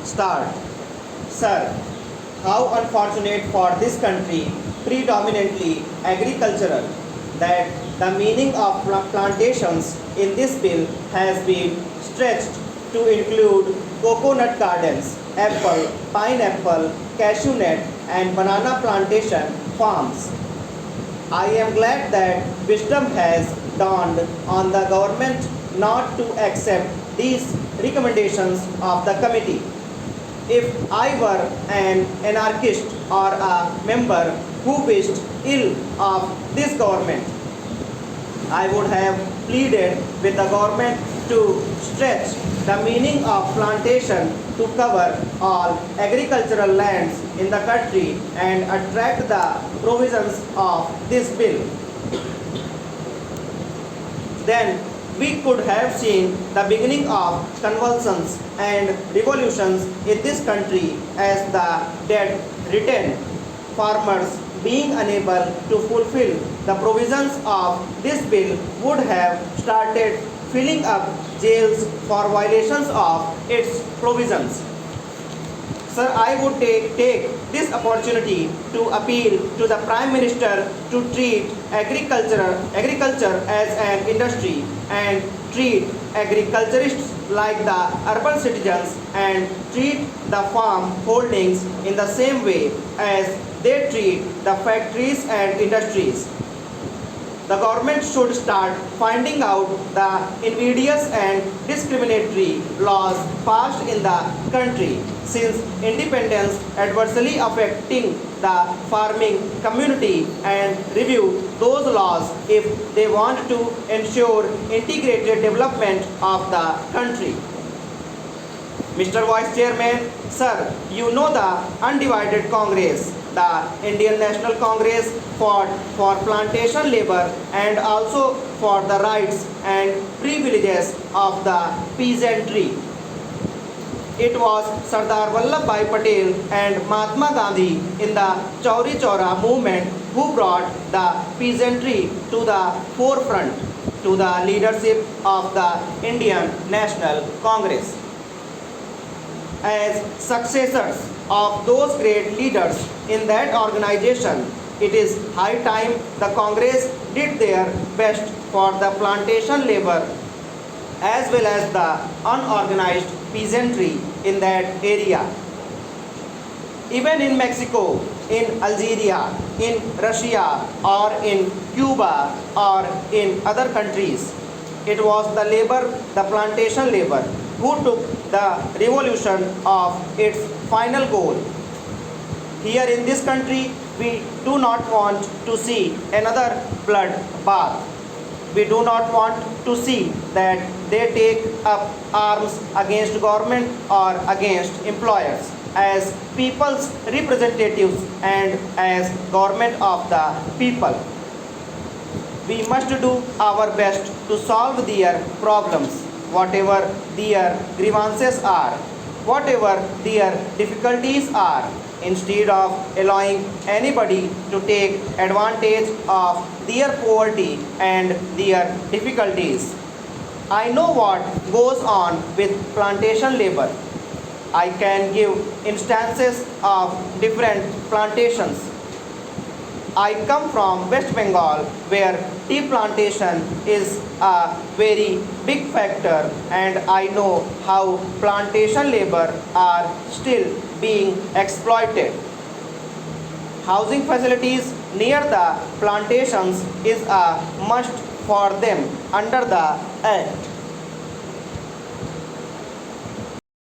Start. Sir, how unfortunate for this country, predominantly agricultural, that the meaning of plantations in this bill has been stretched to include coconut gardens, apple, pineapple, cashew nut, and banana plantation farms. I am glad that wisdom has dawned on the government not to accept these recommendations of the committee. If I were an anarchist or a member who wished ill of this government, I would have pleaded with the government to stretch the meaning of plantation to cover all agricultural lands in the country and attract the provisions of this bill. Then we could have seen the beginning of convulsions and revolutions in this country as the dead returned, farmers being unable to fulfill the provisions of this bill would have started filling up jails for violations of its provisions. Sir, I would take this opportunity to appeal to the Prime Minister to treat agriculture as an industry and treat agriculturists like the urban citizens and treat the farm holdings in the same way as they treat the factories and industries. The government should start finding out the invidious and discriminatory laws passed in the country since independence adversely affecting the farming community and review those laws if they want to ensure integrated development of the country. Mr. Vice Chairman, sir, you know the undivided Congress, the Indian National Congress fought for plantation labor and also for the rights and privileges of the peasantry. It was Sardar Vallabhbhai Patel and Mahatma Gandhi in the Chauri Chaura movement who brought the peasantry to the forefront to the leadership of the Indian National Congress. As successors of those great leaders in that organization, it is high time the Congress did their best for the plantation labor as well as the unorganized peasantry in that area. Even in Mexico, in Algeria, in Russia, or in Cuba, or in other countries, it was the labor, the plantation labor, who took the revolution of its final goal. Here in this country, we do not want to see another blood bath. We do not want to see that they take up arms against government or against employers as people's representatives and as government of the people. We must do our best to solve their problems, whatever their grievances are, whatever their difficulties are, instead of allowing anybody to take advantage of their poverty and their difficulties. I know what goes on with plantation labor. I can give instances of different plantations. I come from West Bengal where tea plantation is a very big factor, and I know how plantation labor are still being exploited. Housing facilities near the plantations is a must for them under the Act.